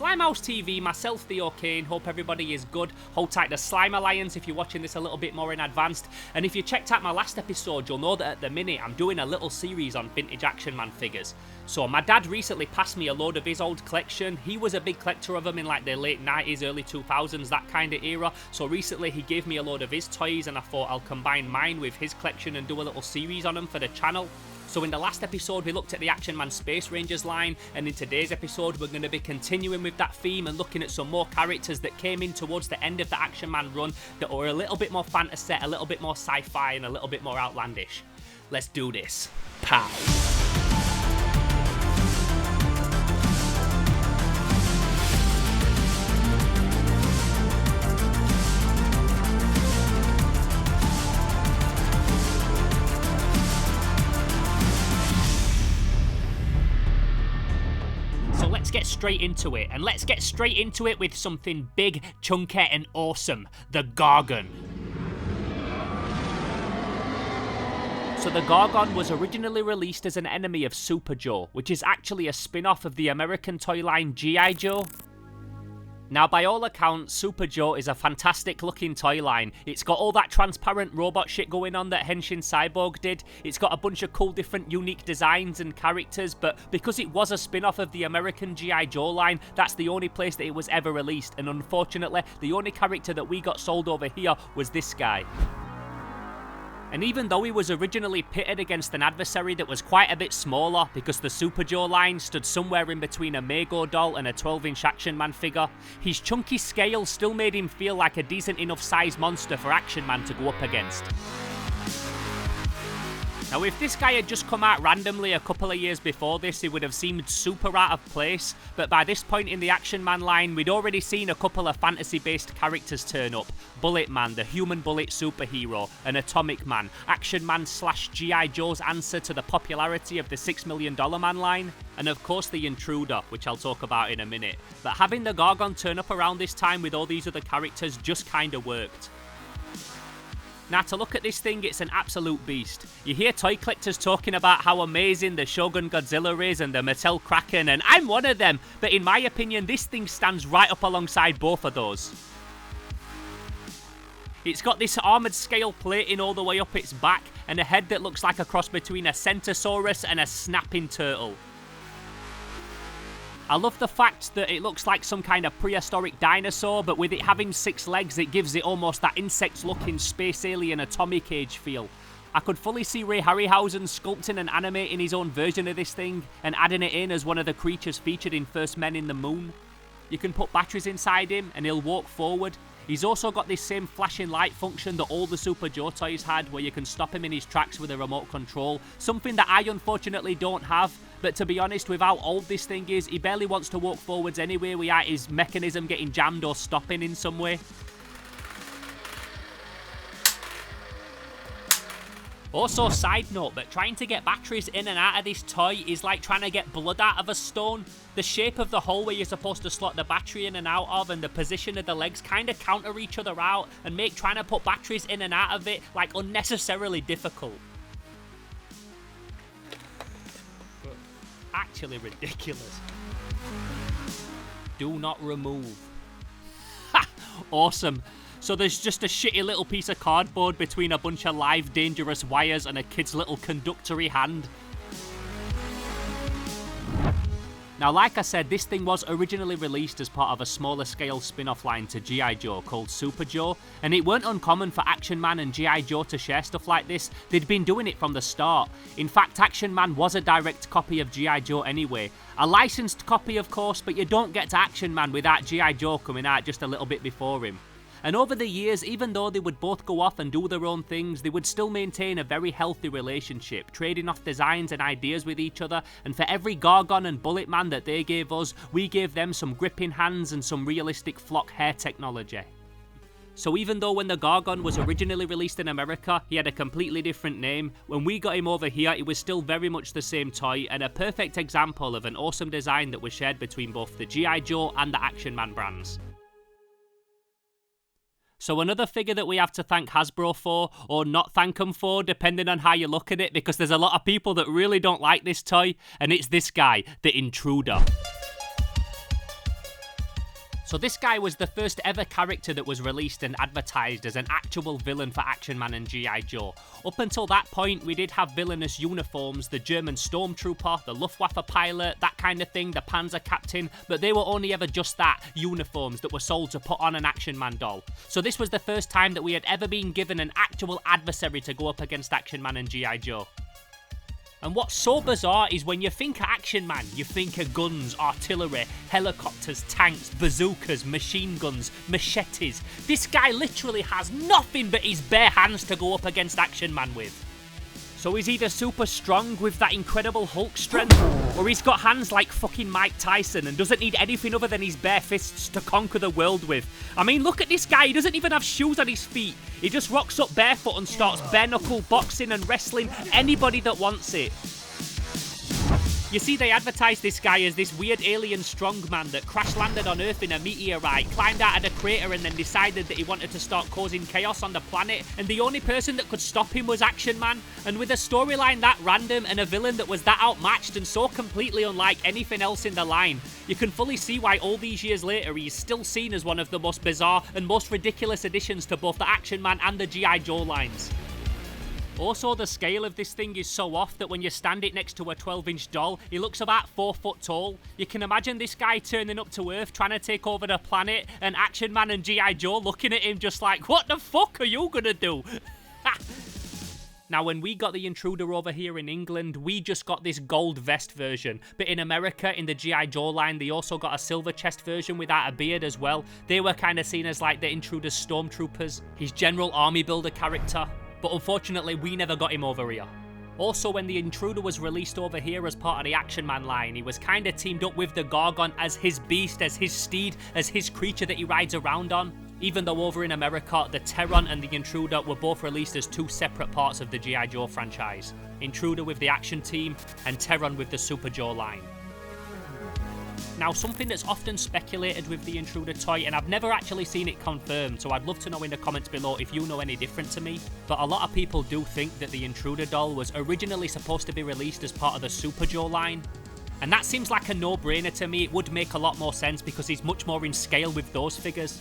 Slimehouse TV, myself, Theo Kane, hope everybody is good. Hold tight the Slime Alliance if you're watching this a little bit more in advance. And if you checked out my last episode, you'll know that at the minute I'm doing a little series on vintage Action Man figures. So my dad recently passed me a load of his old collection. He was a big collector of them in like the late 90s, early 2000s, that kind of era. So recently he gave me a load of his toys and I thought I'll combine mine with his collection and do a little series on them for the channel. So in the last episode we looked at the Action Man Space Rangers line, and in today's episode we're going to be continuing with that theme and looking at some more characters that came in towards the end of the Action Man run that were a little bit more fantasy, a little bit more sci-fi and a little bit more outlandish. Let's do this. Pow! Let's get straight into it, and let's get straight into it with something big, chunky and awesome, the Gargon. So the Gargon was originally released as an enemy of Super Joe, which is actually a spin-off of the American toy line G.I. Joe. Now, by all accounts, Super Joe is a fantastic looking toy line. It's got all that transparent robot shit going on that Henshin Cyborg did. It's got a bunch of cool different unique designs and characters, but because it was a spin-off of the American G.I. Joe line, that's the only place that it was ever released, and unfortunately, the only character that we got sold over here was this guy. And even though he was originally pitted against an adversary that was quite a bit smaller, because the Super Joe line stood somewhere in between a Mego doll and a 12-inch Action Man figure, his chunky scale still made him feel like a decent enough size monster for Action Man to go up against. Now, if this guy had just come out randomly a couple of years before this, it would have seemed super out of place, but by this point in the Action Man line, we'd already seen a couple of fantasy-based characters turn up. Bullet Man, the human bullet superhero, and Atomic Man, Action Man / G.I. Joe's answer to the popularity of the $6 Million Man line, and of course the Intruder, which I'll talk about in a minute. But having the Gargon turn up around this time with all these other characters just kinda worked. Now, to look at this thing, it's an absolute beast. You hear toy collectors talking about how amazing the Shogun Godzilla is and the Mattel Kraken, and I'm one of them, but in my opinion, this thing stands right up alongside both of those. It's got this armoured scale plating all the way up its back, and a head that looks like a cross between a Centasaurus and a snapping turtle. I love the fact that it looks like some kind of prehistoric dinosaur, but with it having 6 legs, it gives it almost that insect-looking space alien Atomic Age feel. I could fully see Ray Harryhausen sculpting and animating his own version of this thing and adding it in as one of the creatures featured in First Men in the Moon. You can put batteries inside him and he'll walk forward. He's also got this same flashing light function that all the Super Joe toys had, where you can stop him in his tracks with a remote control, something that I unfortunately don't have. But to be honest, with how old this thing is, he barely wants to walk forwards anyway without his mechanism getting jammed or stopping in some way. Also, side note, but trying to get batteries in and out of this toy is like trying to get blood out of a stone. The shape of the hole where you're supposed to slot the battery in and out of and the position of the legs kind of counter each other out and make trying to put batteries in and out of it like unnecessarily difficult. Actually ridiculous. Do not remove. Ha! Awesome. So there's just a shitty little piece of cardboard between a bunch of live dangerous wires and a kid's little conductory hand. Now, like I said, this thing was originally released as part of a smaller scale spin-off line to G.I. Joe called Super Joe, and it weren't uncommon for Action Man and G.I. Joe to share stuff like this. They'd been doing it from the start. In fact, Action Man was a direct copy of G.I. Joe anyway. A licensed copy, of course, but you don't get to Action Man without G.I. Joe coming out just a little bit before him. And over the years, even though they would both go off and do their own things, they would still maintain a very healthy relationship, trading off designs and ideas with each other, and for every Gargon and Bullet Man that they gave us, we gave them some gripping hands and some realistic flock hair technology. So even though when the Gargon was originally released in America, he had a completely different name, when we got him over here, it was still very much the same toy, and a perfect example of an awesome design that was shared between both the G.I. Joe and the Action Man brands. So another figure that we have to thank Hasbro for, or not thank them for, depending on how you look at it, because there's a lot of people that really don't like this toy, and it's this guy, the Intruder. So this guy was the first ever character that was released and advertised as an actual villain for Action Man and G.I. Joe. Up until that point, we did have villainous uniforms, the German Stormtrooper, the Luftwaffe pilot, that kind of thing, the Panzer Captain, but they were only ever just that, uniforms that were sold to put on an Action Man doll. So this was the first time that we had ever been given an actual adversary to go up against Action Man and G.I. Joe. And what's so bizarre is when you think of Action Man, you think of guns, artillery, helicopters, tanks, bazookas, machine guns, machetes. This guy literally has nothing but his bare hands to go up against Action Man with. So he's either super strong with that incredible Hulk strength, or he's got hands like fucking Mike Tyson and doesn't need anything other than his bare fists to conquer the world with. I mean, look at this guy, he doesn't even have shoes on his feet. He just rocks up barefoot and starts bare-knuckle boxing and wrestling anybody that wants it. You see, they advertised this guy as this weird alien strongman that crash-landed on Earth in a meteorite, climbed out of the crater and then decided that he wanted to start causing chaos on the planet, and the only person that could stop him was Action Man. And with a storyline that random and a villain that was that outmatched and so completely unlike anything else in the line, you can fully see why all these years later he is still seen as one of the most bizarre and most ridiculous additions to both the Action Man and the G.I. Joe lines. Also, the scale of this thing is so off that when you stand it next to a 12-inch doll, he looks about 4 foot tall. You can imagine this guy turning up to Earth, trying to take over the planet, and Action Man and G.I. Joe looking at him just like, what the fuck are you gonna do? Now, when we got the Intruder over here in England, we just got this gold vest version. But in America, in the G.I. Joe line, they also got a silver chest version without a beard as well. They were kind of seen as like the Intruder's stormtroopers, his general army builder character. But unfortunately, we never got him over here. Also, when the Intruder was released over here as part of the Action Man line, he was kind of teamed up with the Gargon as his beast, as his steed, as his creature that he rides around on. Even though over in America, the Terron and the Intruder were both released as 2 separate parts of the G.I. Joe franchise. Intruder with the Action Team, and Terron with the Super Joe line. Now, something that's often speculated with the Intruder toy, and I've never actually seen it confirmed, so I'd love to know in the comments below if you know any different to me, but a lot of people do think that the Intruder doll was originally supposed to be released as part of the Super Joe line. And that seems like a no-brainer to me. It would make a lot more sense because he's much more in scale with those figures.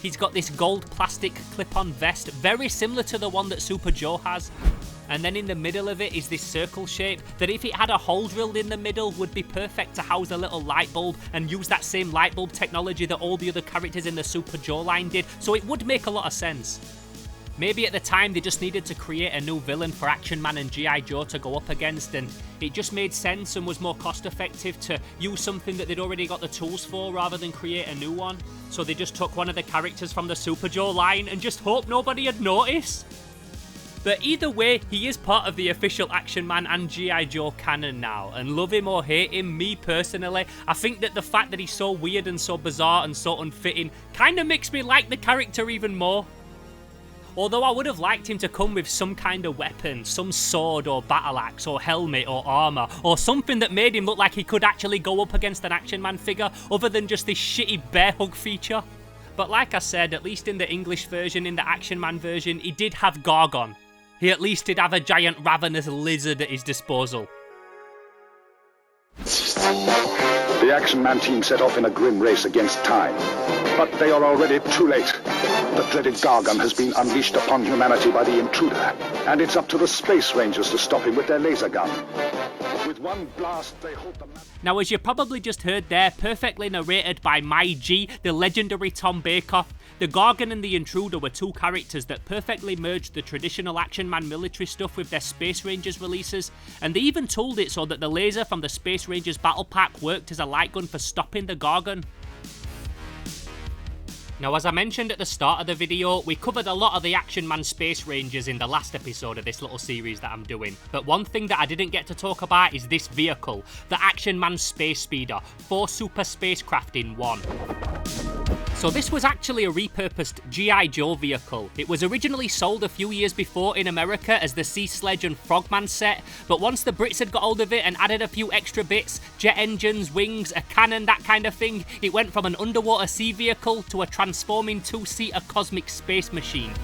He's got this gold plastic clip-on vest, very similar to the one that Super Joe has. And then in the middle of it is this circle shape that if it had a hole drilled in the middle would be perfect to house a little light bulb and use that same light bulb technology that all the other characters in the Super Joe line did, so it would make a lot of sense. Maybe at the time they just needed to create a new villain for Action Man and G.I. Joe to go up against, and it just made sense and was more cost effective to use something that they'd already got the tools for rather than create a new one. So they just took one of the characters from the Super Joe line and just hoped nobody had noticed. But either way, he is part of the official Action Man and G.I. Joe canon now, and love him or hate him, me personally, I think that the fact that he's so weird and so bizarre and so unfitting kind of makes me like the character even more. Although I would have liked him to come with some kind of weapon, some sword or battle axe or helmet or armor, or something that made him look like he could actually go up against an Action Man figure other than just this shitty bear hug feature. But like I said, at least in the English version, in the Action Man version, he did have Gargon. He at least did have a giant ravenous lizard at his disposal. The Action Man team set off in a grim race against time. But they are already too late. The dreaded Gargon has been unleashed upon humanity by the Intruder, and it's up to the Space Rangers to stop him with their laser gun. With one blast, they hold the... Now, as you probably just heard there, perfectly narrated by my G, the legendary Tom Baker, the Gargon and the Intruder were 2 characters that perfectly merged the traditional Action Man military stuff with their Space Rangers releases, and they even tooled it so that the laser from the Space Rangers battle pack worked as a light gun for stopping the Gargon. Now, as I mentioned at the start of the video, we covered a lot of the Action Man Space Rangers in the last episode of this little series that I'm doing, but one thing that I didn't get to talk about is this vehicle, the Action Man Space Speeder, 4 super spacecraft in one. So this was actually a repurposed G.I. Joe vehicle. It was originally sold a few years before in America as the Sea Sledge and Frogman set, but once the Brits had got hold of it and added a few extra bits, jet engines, wings, a cannon, that kind of thing, it went from an underwater sea vehicle to a transforming 2-seater cosmic space machine.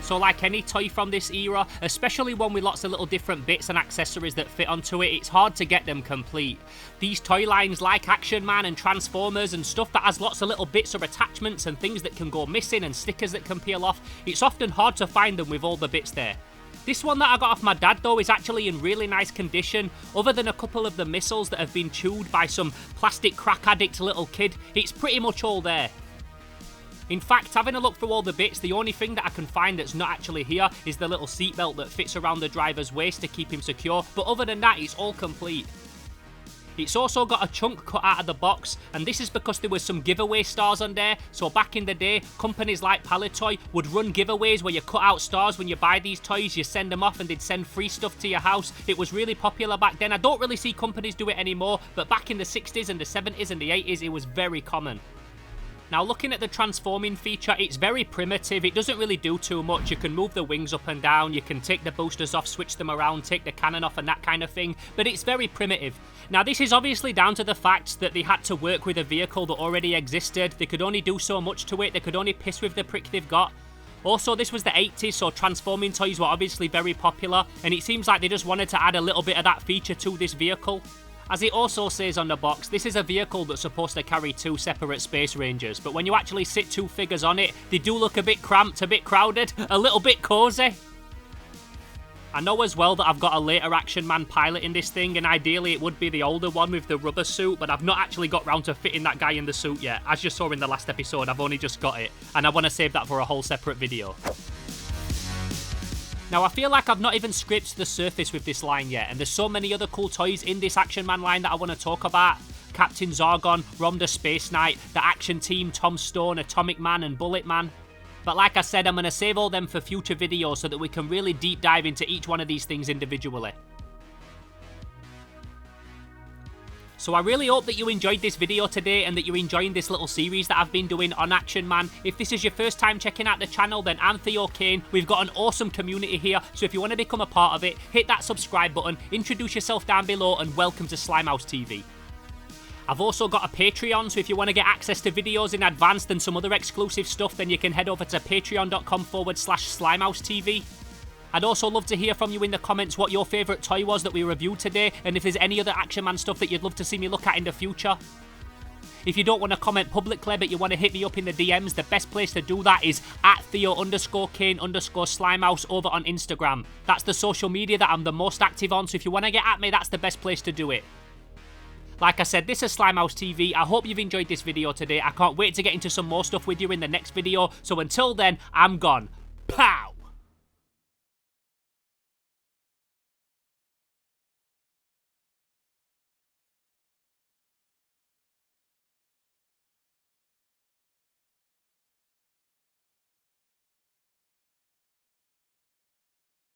So like any toy from this era, especially one with lots of little different bits and accessories that fit onto it, it's hard to get them complete. These toy lines like Action Man and Transformers and stuff that has lots of little bits or attachments and things that can go missing and stickers that can peel off, it's often hard to find them with all the bits there. This one that I got off my dad though is actually in really nice condition. Other than a couple of the missiles that have been chewed by some plastic crack addict little kid, it's pretty much all there. In fact, having a look through all the bits, the only thing that I can find that's not actually here is the little seatbelt that fits around the driver's waist to keep him secure, but other than that, it's all complete. It's also got a chunk cut out of the box, and this is because there was some giveaway stars on there. So back in the day, companies like Palitoy would run giveaways where you cut out stars when you buy these toys, you send them off and they'd send free stuff to your house. It was really popular back then. I don't really see companies do it anymore, but back in the 60s and the 70s and the 80s, it was very common. Now looking at the transforming feature, it's very primitive, it doesn't really do too much. You can move the wings up and down, you can take the boosters off, switch them around, take the cannon off and that kind of thing, but it's very primitive. Now this is obviously down to the fact that they had to work with a vehicle that already existed, they could only do so much to it, they could only piss with the prick they've got. Also, this was the 80s, so transforming toys were obviously very popular, and it seems like they just wanted to add a little bit of that feature to this vehicle. As it also says on the box, this is a vehicle that's supposed to carry 2 separate Space Rangers, but when you actually sit 2 figures on it, they do look a bit cramped, a bit crowded, a little bit cozy. I know as well that I've got a later Action Man pilot in this thing, and ideally it would be the older one with the rubber suit, but I've not actually got round to fitting that guy in the suit yet. As you saw in the last episode, I've only just got it, and I want to save that for a whole separate video. Now, I feel like I've not even scraped the surface with this line yet, and there's so many other cool toys in this Action Man line that I want to talk about. Captain Zargon, Rom the Space Knight, the Action Team, Tom Stone, Atomic Man, and Bullet Man. But like I said, I'm going to save all them for future videos so that we can really deep dive into each one of these things individually. So I really hope that you enjoyed this video today and that you're enjoying this little series that I've been doing on Action Man. If this is your first time checking out the channel, then I'm Theo Kane. We've got an awesome community here, so if you want to become a part of it, hit that subscribe button, introduce yourself down below, and welcome to Slimehouse TV. I've also got a Patreon, so if you want to get access to videos in advance and some other exclusive stuff, then you can head over to patreon.com/SlimeHouseTV. I'd also love to hear from you in the comments what your favourite toy was that we reviewed today, and if there's any other Action Man stuff that you'd love to see me look at in the future. If you don't want to comment publicly but you want to hit me up in the DMs, the best place to do that is @Theo_Kane_Slimehouse over on Instagram. That's the social media that I'm the most active on, so if you want to get at me, that's the best place to do it. Like I said, this is Slimehouse TV. I hope you've enjoyed this video today. I can't wait to get into some more stuff with you in the next video, so until then, I'm gone. Pow!